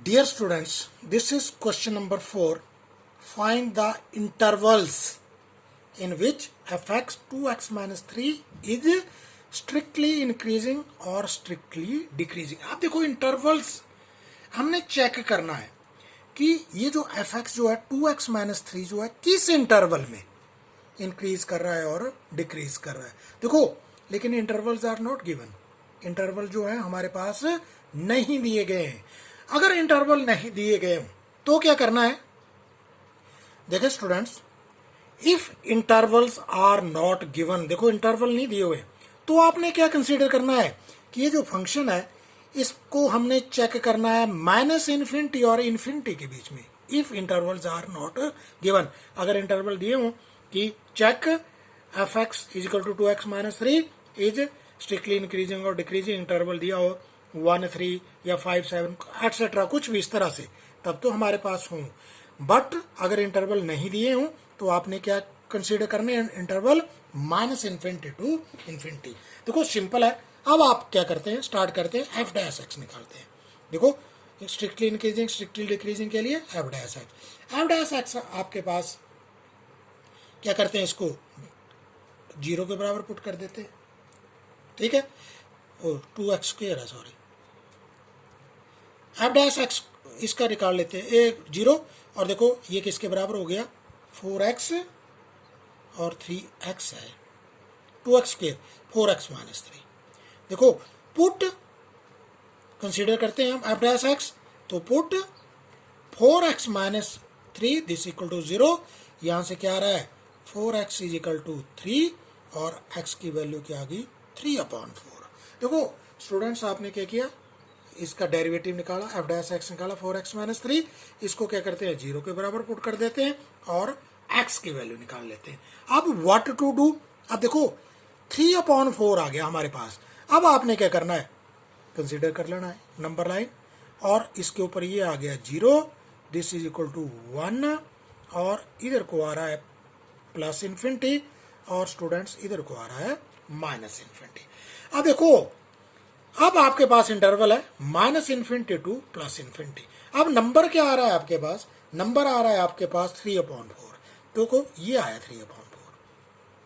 Dear students, this is question number 4. Find the intervals in which fx 2x minus 3 is strictly increasing or strictly decreasing. आप देखो intervals हमने check करना है कि ये जो fx जो है 2x माइनस 3 जो है किस इंटरवल में इंक्रीज कर रहा है और डिक्रीज कर रहा है. देखो लेकिन intervals are not given. Interval जो है हमारे पास नहीं दिए गए हैं. अगर इंटरवल नहीं दिए गए तो क्या करना है. देखो students, if intervals are not given, देखो इंटरवल नहीं दिए हुए तो आपने क्या कंसीडर करना है कि ये जो फंक्शन है इसको हमने चेक करना है माइनस इन्फिनिटी और इन्फिनिटी के बीच में. If intervals are not given, अगर इंटरवल दिए हो कि check f x is equal to 2x minus 3 is strictly increasing और डिक्रीजिंग, इंटरवल दिया हो 1 3 या 5 7 एटसेट्रा कुछ भी इस तरह से, तब तो हमारे पास हो. बट अगर इंटरवल नहीं दिए हो तो आपने क्या कंसीडर करने हैं, interval minus infinity to infinity. देखो सिंपल है. अब आप क्या करते हैं, स्टार्ट करते हैं एफ डैश एक्स निकालते हैं. देखो स्ट्रिक्टली इंक्रीजिंग स्ट्रिक्टली डिक्रीजिंग के लिए F dash x. F dash x आपके पास क्या करते हैं, इसको 0 के बराबर पुट कर देते हैं. ठीक है, 2x स्क्वायर है, सॉरी. एफ डैश एक्स इसका निकाल लेते हैं 0, और देखो ये किसके बराबर हो गया, 4x और 3x है, 2x स्क्वायर 4x माइनस 3. देखो पुट कंसीडर करते हैं हम एफ डैश एक्स, तो put 4x minus 3 this equal to 0. यहाँ से क्या आ रहा है, 4x इज इक्वल टू 3 और x की वैल्यू क्या आ गई 3/4. देखो स्टूडेंट्स, आपने क्या किया, इसका डेरिवेटिव निकाला, एफ डैश एक्स निकाला 4x माइनस 3. इसको क्या करते हैं, 0 के बराबर पुट कर देते हैं और x की वैल्यू निकाल लेते हैं. अब व्हाट टू डू, अब देखो 3/4 आ गया हमारे पास. अब आपने क्या करना है, कंसीडर कर लेना है नंबर लाइन, और इसके ऊपर ये आ गया 0, दिस इज इक्वल टू 1, और इधर को आ रहा है प्लस इन्फिनिटी, और स्टूडेंट्स इधर को आ रहा है माइनस इन्फिनिटी. अब देखो, अब आपके पास इंटरवल है minus infinity two plus infinity. अब नंबर क्या आ रहा है आपके पास, नंबर आ रहा है आपके पास 3/4. देखो ये आया 3/4,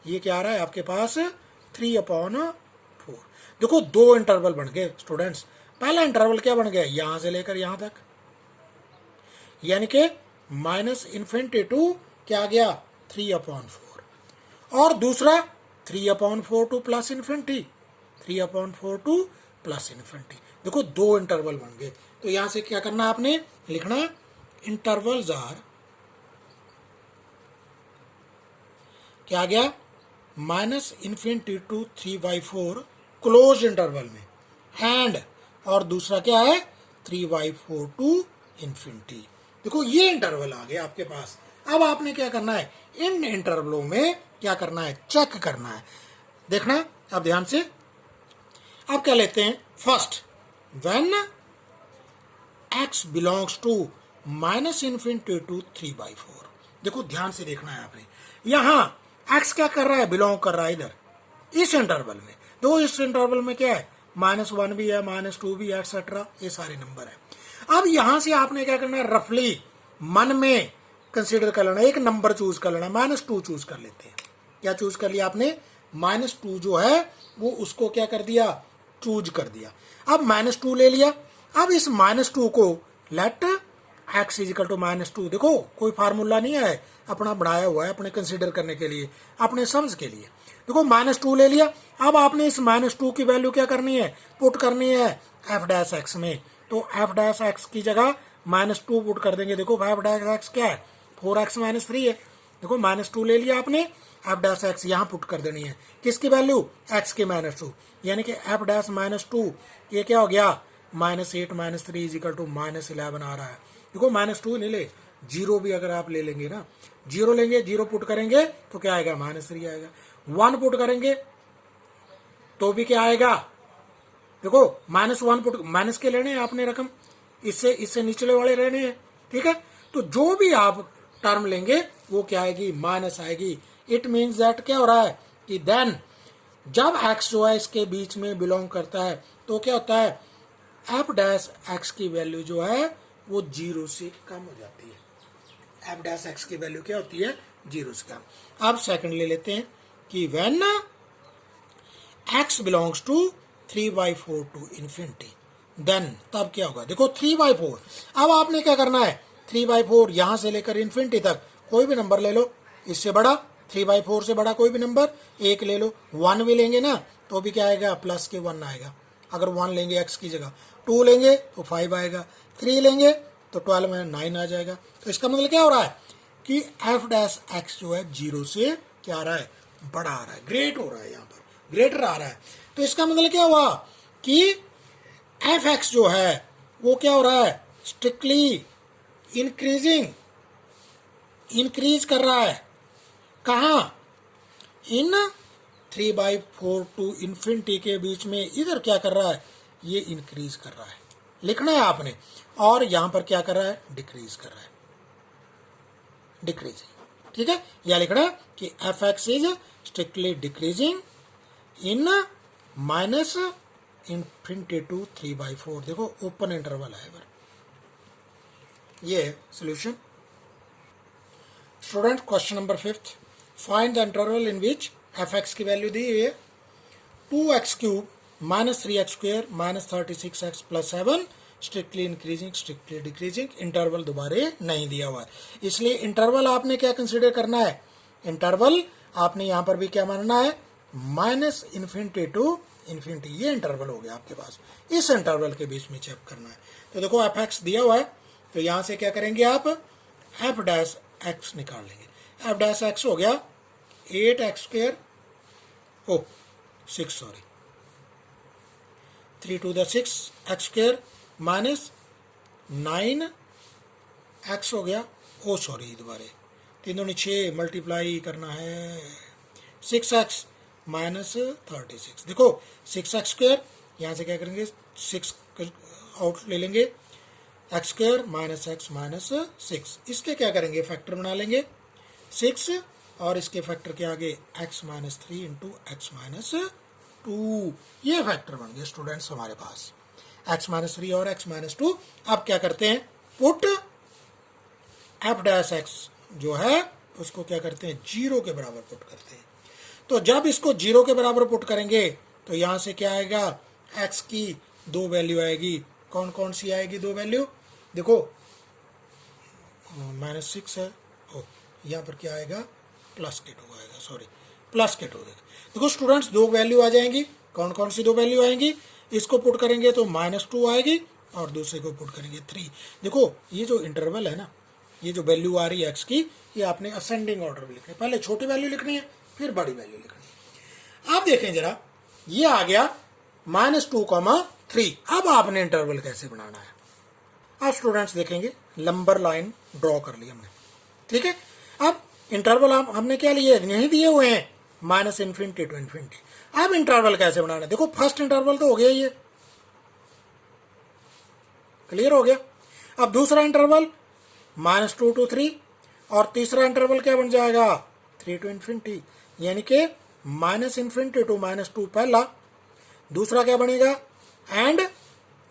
ये क्या आ रहा है आपके पास 3/4. देखो दो इंटरवल बन गए स्टूडेंट्स. पहला इंटरवल क्या बन गया, यहां से लेकर यहां तक, यानी कि माइनस इन्फिनिटी टू क्या आ गया 3/4, और दूसरा 3/4 two plus infinity, 3/4 two plus infinity. देखो दो इंटरवल बन गए. तो यहां से क्या करना, आपने लिखना इंटरवल्स आर क्या आ गया, minus infinity to 3/4 close interval में, एंड और दूसरा क्या है 3/4 टू इन्फिनिटी. देखो ये इंटरवल आ गया आपके पास. अब आपने क्या करना है, इन इंटरवलों में क्या करना है, चेक करना है. देखना अब ध्यान से. अब क्या लेते हैं, first when x belongs to minus infinity to 3/4. देखो ध्यान से देखना है आपने, यहां x क्या कर रहा है, बिलोंग कर रहा है इधर इस इंटरवल में. तो इस इंटरवल में क्या है, -1 भी है, -2 भी है, एक्सेट्रा, ये सारे नंबर है. अब यहां से आपने क्या करना है, रफली मन में कंसीडर कर लेना, एक नंबर चूज कर लेना, -2 चूज कर लेते हैं. क्या चूज कर लिया आपने, -2 जो है वो उसको क्या कर दिया, चूज कर दिया. अब -2 ले लिया. अब इस -2 को let x is equal to -2. देखो कोई फार्मूला नहीं है, अपना बढ़ाया हुआ है अपने कंसीडर करने के लिए, अपने समझ के लिए. देखो -2 ले लिया. अब आपने इस -2 की वैल्यू क्या करनी है, पुट करनी है एफ डैश एक्स में. तो एफ डैश एक्स की जगह -2 पुट कर देंगे. देखो एफ डैश एक्स क्या है, 4x माइनस 3 है. देखो -2 ले लिया आपने, एफ डैश एक्स यहाँ पुट कर देनी है, किसकी वैल्यू, x की -2, यानी कि एफ डैश -2 ये क्या हो गया, -8 माइनस 3 इज इक्वल टू -11 आ रहा है. देखो -2 नहीं ले, 0 भी अगर आप ले लेंगे ना, 0 लेंगे, 0 पुट करेंगे तो क्या आएगा, -3 आएगा. 1 पुट करेंगे तो भी क्या आएगा, देखो -1 पुट, माइनस के लेने हैं आपने रकम, इससे निचले वाले रहने हैं. ठीक है, तो जो भी आप टर्म लेंगे वो क्या आएगी, माइनस आएगी. इट मीन्स दैट क्या हो रहा है कि देन जब x जो है इसके बीच में बिलोंग करता है तो क्या होता है, एफ डैश एक्स की वैल्यू जो है वो 0 से कम हो जाती है। एफ डैश एक्स की वैल्यू क्या होती है? 0 से कम। अब सेकंड ले लेते हैं कि when x belongs to 3/4 to infinity, then तब क्या होगा? देखो 3/4, अब आपने क्या करना है, 3/4 यहां से लेकर इन्फिनिटी तक कोई भी नंबर ले लो, इससे बड़ा 3/4 से बड़ा कोई भी नंबर एक ले लो। 1 भी लेंगे ना तो भी क्या आएगा? प्लस के 1 आएगा। अगर 1 लेंगे x की जगह, 2 लेंगे तो 5 आएगा, 3 लेंगे तो 12 में 9 आ जाएगा। तो इसका मतलब क्या हो रहा है कि एफ डैश एक्स जो है 0 से क्या आ रहा है? बड़ा आ रहा है, ग्रेट हो रहा है, यहाँ पर ग्रेटर आ रहा है। तो इसका मतलब क्या हुआ कि एफ एक्स जो है वो क्या हो रहा है? स्ट्रिक्टली इंक्रीजिंग, इंक्रीज कर रहा है। कहाँ? इन 3/4 टू इन्फिनिटी के बीच में इधर क्या कर रहा है? ये इंक्रीज कर रहा है, लिखना है आपने। और यहां पर क्या कर रहा है? डिक्रीज कर रहा है, डिक्रीजिंग। ठीक है, यह लिखना है कि f x is strictly decreasing in minus infinity to 3/4। देखो ओपन इंटरवल है, ये solution. Student question number 5, find the interval in which f x की वैल्यू दी है 2x³ -3x² -36x + 7 strictly increasing strictly decreasing. Interval दोबारा नहीं दिया हुआ है, इसलिए इंटरवल आपने क्या कंसीडर करना है? इंटरवल आपने यहां पर भी क्या मानना है? -Infinity to infinity. ये इंटरवल हो गया आपके पास, इस इंटरवल के बीच में चेक करना है। तो देखो एफ एक्स दिया हुआ है, तो यहां से क्या करेंगे आप? एफ डैश एक्स निकाल लेंगे। एफ डैश एक्स हो गया 8x², 6 sorry 3 to the 6 x² -9x हो गया। सॉरी दोबारे 3 दूनी 6 मल्टीप्लाई करना है 6x -36। देखो 6x², यहाँ से क्या करेंगे? 6 आउट ले लेंगे, x² -x -6। इसके क्या करेंगे? फैक्टर बना लेंगे 6, और इसके फैक्टर के आगे x -3 इंटू x -2। ये फैक्टर बन गए स्टूडेंट्स हमारे पास, x -3 और x -2। अब क्या करते हैं? पुट एफ डैश एक्स जो है उसको क्या करते हैं? 0 के बराबर पुट करते हैं। तो जब इसको 0 के बराबर पुट करेंगे तो यहां से क्या आएगा? x की 2 वैल्यू आएगी। कौन कौन सी आएगी 2 वैल्यू? देखो -6 है, यहाँ पर क्या आएगा? +2 आएगा, सॉरी +2 देगा। देखो स्टूडेंट्स 2 वैल्यू आ जाएंगी। कौन कौन सी 2 वैल्यू आएंगी? इसको पुट करेंगे तो -2 आएगी, और दूसरे को पुट करेंगे 3। देखो ये जो इंटरवल है ना, ये जो वैल्यू आ रही है x की, ये आपने असेंडिंग ऑर्डर में लिखनी है। पहले छोटी वैल्यू लिखनी है, फिर बड़ी वैल्यू लिखनी है। आप देखें जरा, ये आ गया -2,3। अब आपने इंटरवल कैसे बनाना है? अब स्टूडेंट्स देखेंगे, लंबर लाइन ड्रॉ कर ली हमने, ठीक है। अब इंटरवल हमने क्या लिए? नहीं दिए हुए हैं, -इन्फिनिटी टू इन्फिनिटी। अब इंटरवल कैसे बनाना है? देखो फर्स्ट इंटरवल तो हो गया, ये क्लियर हो गया। अब दूसरा इंटरवल -2 to 3, और तीसरा इंटरवल क्या बन जाएगा? 3 to इन्फिनिटी, यानी कि -इन्फिनिटी टू -2 पहला, दूसरा क्या बनेगा? एंड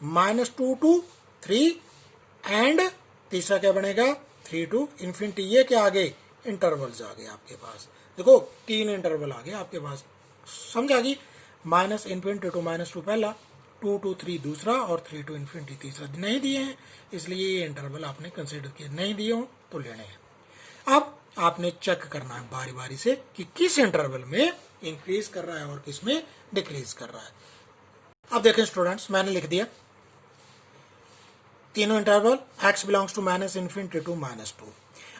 -2 to 3, एंड तीसरा क्या बनेगा? 3 to इन्फिनिटी। ये क्या आ गए? इंटरवल्स आ गए आपके पास। देखो 3 इंटरवल आ गए आपके पास, समझ आ गई? -इन्फिनिटी टू -2 पहला, 2 to 3 दूसरा, और 3 to इन्फिनिटी तीसरा। नहीं दिए हैं, इसलिए ये इंटरवल आपने कंसिडर किए। नहीं दिए हो तो लेने हैं। अब आपने चेक करना है बारी बारी से कि किस इंटरवल में इंक्रीज कर रहा है और किस में डिक्रीज कर रहा है। अब देखें स्टूडेंट्स, मैंने लिख दिया तीनों interval x belongs to -infinity to -2।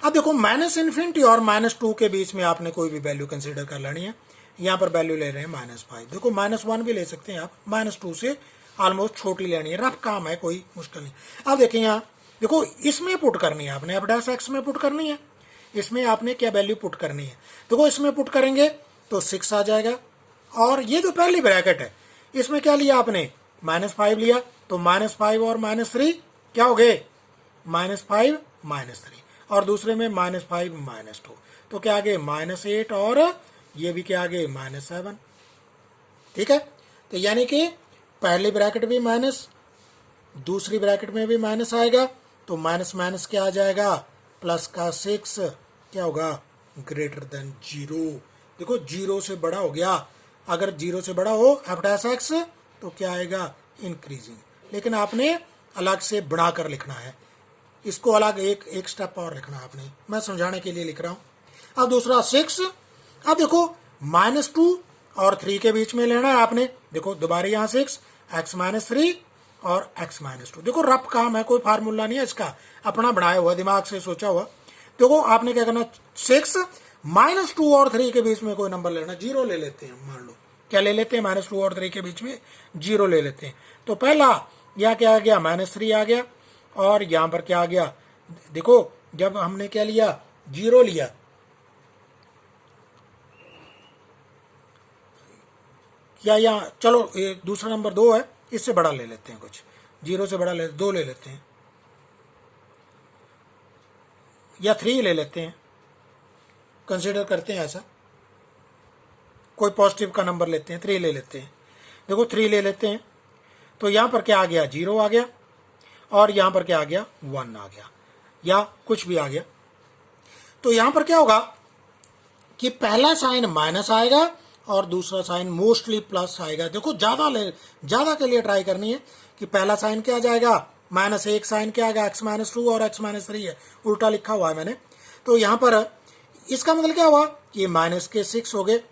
अब देखो -इन्फिनिटी और -2 के बीच में आपने कोई भी वैल्यू कंसिडर कर लेनी है। यहाँ पर वैल्यू ले रहे हैं -5। देखो -1 भी ले सकते हैं आप, -2 से ऑलमोस्ट छोटी लेनी है, रफ काम है, कोई मुश्किल नहीं। अब देखें यहाँ, देखो इसमें पुट करनी है आपने, एफ डैश एक्स में पुट करनी है। इसमें आपने क्या वैल्यू पुट करनी है? देखो इसमें पुट करेंगे तो 6 आ जाएगा, और ये जो पहली ब्रैकेट है इसमें क्या लिया आपने? -5 लिया, तो -5 और -3 क्या हो गए? -5 -3, और दूसरे में -5 -2, तो क्या आ गए? -8, और ये भी क्या आ गए? -7। ठीक है, तो यानी कि पहली ब्रैकेट भी माइनस, दूसरी ब्रैकेट में भी माइनस आएगा, तो माइनस माइनस क्या आ जाएगा, प्लस का 6 क्या होगा, ग्रेटर देन 0। देखो 0 से बड़ा हो गया, अगर 0 से बड़ा हो एफ डैश एक्स तो क्या आएगा, इंक्रीजिंग। लेकिन आपने अलग से बढ़ाकर लिखना है, इसको अलग एक स्टेप और लिखना है आपने, मैं समझाने के लिए लिख रहा हूं। अब दूसरा 6, अब देखो -2 और 3 के बीच में लेना है आपने। देखो दोबारा यहाँ 6 x माइनस 3 और x माइनस 2। देखो रफ काम है, कोई फार्मूला नहीं है इसका, अपना बनाया हुआ, दिमाग से सोचा हुआ। देखो आपने क्या करना, 6 -2 और 3 के बीच में कोई नंबर लेना, 0 ले लेते हैं, मान लो क्या ले लेते हैं, -2 और 3 के बीच में 0 ले लेते हैं। तो पहला यह क्या आ गया, -3 आ गया, और यहां पर क्या आ गया, देखो जब हमने क्या लिया, 0 लिया, या यहाँ चलो दूसरा नंबर 2 है, इससे बड़ा ले लेते हैं, कुछ 0 से बड़ा 2 ले लेते हैं, या 3 ले लेते हैं, कंसिडर करते हैं ऐसा, कोई पॉजिटिव का नंबर लेते हैं, 3 ले लेते हैं। देखो 3 ले लेते हैं, तो यहाँ पर क्या आ गया, 0 आ गया, और यहाँ पर क्या आ गया, 1 आ गया, या कुछ भी आ गया। तो यहाँ पर क्या होगा कि पहला साइन माइनस आएगा और दूसरा साइन मोस्टली प्लस आएगा। देखो ज़्यादा के लिए ट्राई करनी है कि पहला साइन क्या आ जाएगा, -1 साइन क्या आएगा, x माइनस 2 और x माइनस 3 है, उल्टा लिखा हुआ है मैंने। तो यहाँ पर इसका मतलब क्या हुआ कि माइनस के 6 हो गए,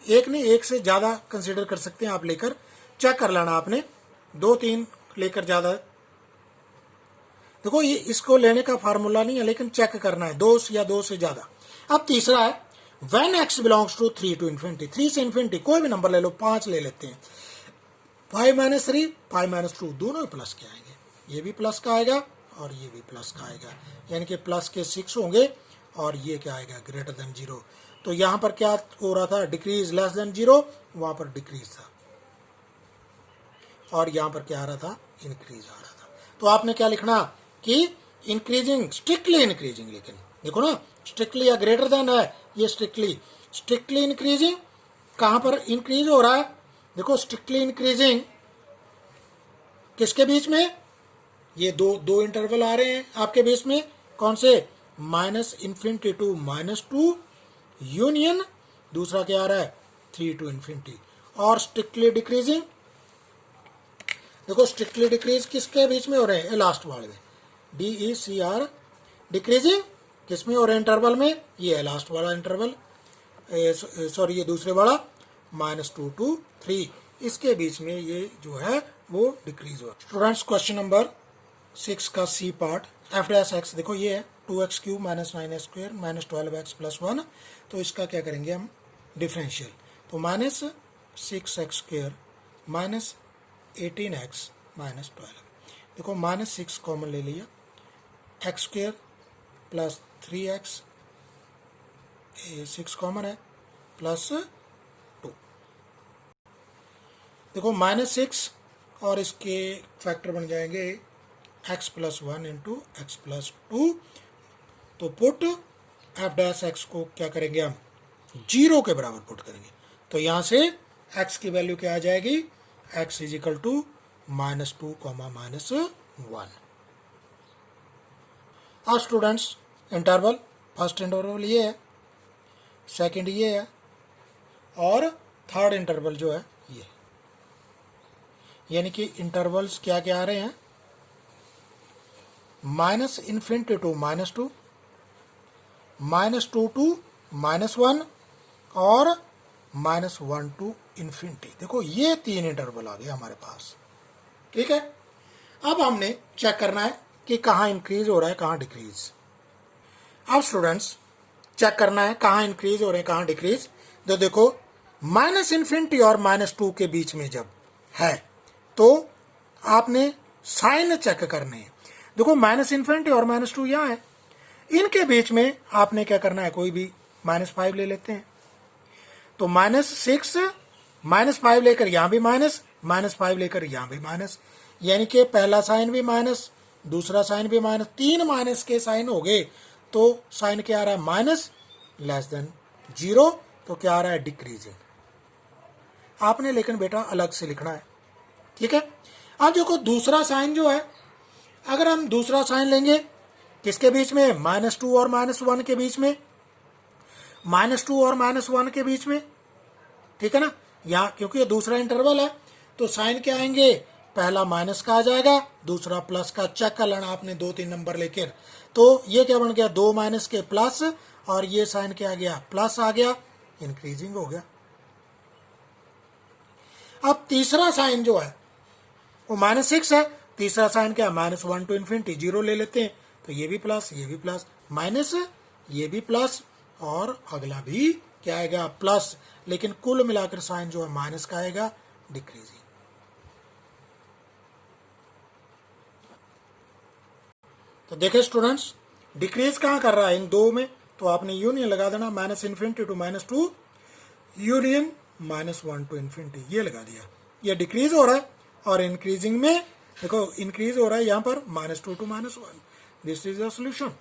एक नहीं एक से ज़्यादा कंसिडर कर सकते हैं आप, लेकर चेक कर लेना आपने, 2-3 लेकर ज़्यादा। देखो ये इसको लेने का फार्मूला नहीं है, लेकिन चेक करना है, 2 या 2 से ज़्यादा। अब तीसरा है when x belongs to 3 to infinity, 3 से इन्फिनिटी कोई भी नंबर ले लो, 5 ले लेते हैं, 5 - 3 5 - 2 दोनों ही प्लस के आएंगे, ये भी प्लस का आएगा और ये भी प्लस का आएगा, यानी कि प्लस के 6 होंगे और ये क्या आएगा, ग्रेटर देन 0। तो यहाँ पर क्या हो रहा था, डिक्रीज लेस देन 0, वहां पर डिक्रीज था, और यहाँ पर क्या आ रहा था, इंक्रीज आ रहा था। तो आपने क्या लिखना कि इंक्रीजिंग, स्ट्रिक्टली इंक्रीजिंग, लेकिन देखो ना स्ट्रिक्टली या ग्रेटर देन है, ये स्ट्रिक्टली इंक्रीजिंग, कहां पर इंक्रीज हो रहा है, देखो स्ट्रिक्टली इंक्रीजिंग किसके बीच में, ये दो इंटरवल आ रहे हैं आपके बीच में, कौन से, -∞ to -2 यूनियन, दूसरा क्या आ रहा है, 3 to infinity, और स्ट्रिक्टली डिक्रीजिंग, देखो स्ट्रिक्टली डिक्रीज किसके बीच में हो रहे हैं, लास्ट वाले में, DECR, डिक्रीजिंग किसमें हो रहे हैं, इंटरवल में, ये है लास्ट वाला इंटरवल, सॉरी ये दूसरे वाला, -2 to 3, इसके बीच में ये जो है वो डिक्रीज हुआ। स्टूडेंट्स क्वेश्चन नंबर 6 का C part, f dash x, देखो ये है 2x³ -9x² -12x + 1, तो इसका क्या करेंगे हम, डिफरेंशियल, तो -6x² -18x -12, देखो -6 कॉमन ले लिया, x² + 3x, 6 कॉमन है, +2, देखो -6 और इसके फैक्टर बन जाएंगे x + 1 × x + 2, तो पुट एफ डैश एक्स को क्या करेंगे हम, 0 के बराबर पुट करेंगे, तो यहां से x की वैल्यू क्या आ जाएगी, x = -2, -1। अब स्टूडेंट्स इंटरवल, फर्स्ट इंटरवल ये है, सेकंड ये है, और थर्ड इंटरवल जो है ये, यानी कि इंटरवल्स क्या क्या आ रहे हैं, -∞ to -2, -2 to -1, और -1 to infinity। देखो ये 3 इंटरवल आ गए हमारे पास, ठीक है। अब हमने चेक करना है कि कहाँ इंक्रीज हो रहा है, कहाँ डिक्रीज। अब स्टूडेंट्स चेक करना है कहाँ इंक्रीज हो रहे हैं, कहाँ डिक्रीज। तो देखो -∞ और -2 के बीच में जब है तो आपने साइन चेक करने हैं। देखो -∞ और -2 यहाँ है, इनके बीच में आपने क्या करना है, कोई भी -5 ले लेते हैं, तो -6 -5 लेकर यहाँ भी -5 लेकर यहाँ भी माइनस, यानी कि पहला साइन भी माइनस, दूसरा साइन भी माइनस, 3 माइनस के साइन हो गए, तो साइन क्या आ रहा है, माइनस लेस देन 0, तो क्या आ रहा है, डिक्रीजिंग। आपने लेकिन बेटा अलग से लिखना है, ठीक है। अब देखो दूसरा साइन जो है अगर हम दूसरा साइन लेंगे किसके बीच में, -2 और -1 के बीच में, -2 और -1 के बीच में, ठीक है ना, यहाँ क्योंकि ये दूसरा इंटरवल है तो साइन क्या आएंगे, पहला माइनस का आ जाएगा, दूसरा प्लस का। चेक कर लेना आपने 2-3 नंबर लेकर। तो ये क्या बन गया, 2 माइनस के प्लस, और ये साइन क्या आ गया, प्लस आ गया, इंक्रीजिंग हो गया। अब तीसरा साइन जो है वो -6 है, तीसरा साइन क्या है, -1 to infinity, 0 ले लेते हैं, तो ये भी प्लस, ये भी प्लस, माइनस, ये भी प्लस, और अगला भी क्या आएगा, प्लस। लेकिन कुल मिलाकर साइन जो है माइनस का आएगा, डिक्रीजिंग। तो देखें स्टूडेंट्स, डिक्रीज कहाँ कर रहा है, इन दो में, तो आपने यूनियन लगा देना, -∞ to -2 यूनियन -1 to infinity, ये लगा दिया। ये डिक्रीज हो रहा है, और इंक्रीजिंग में देखो इंक्रीज हो रहा है यहाँ पर, -2 to -1। This is the solution.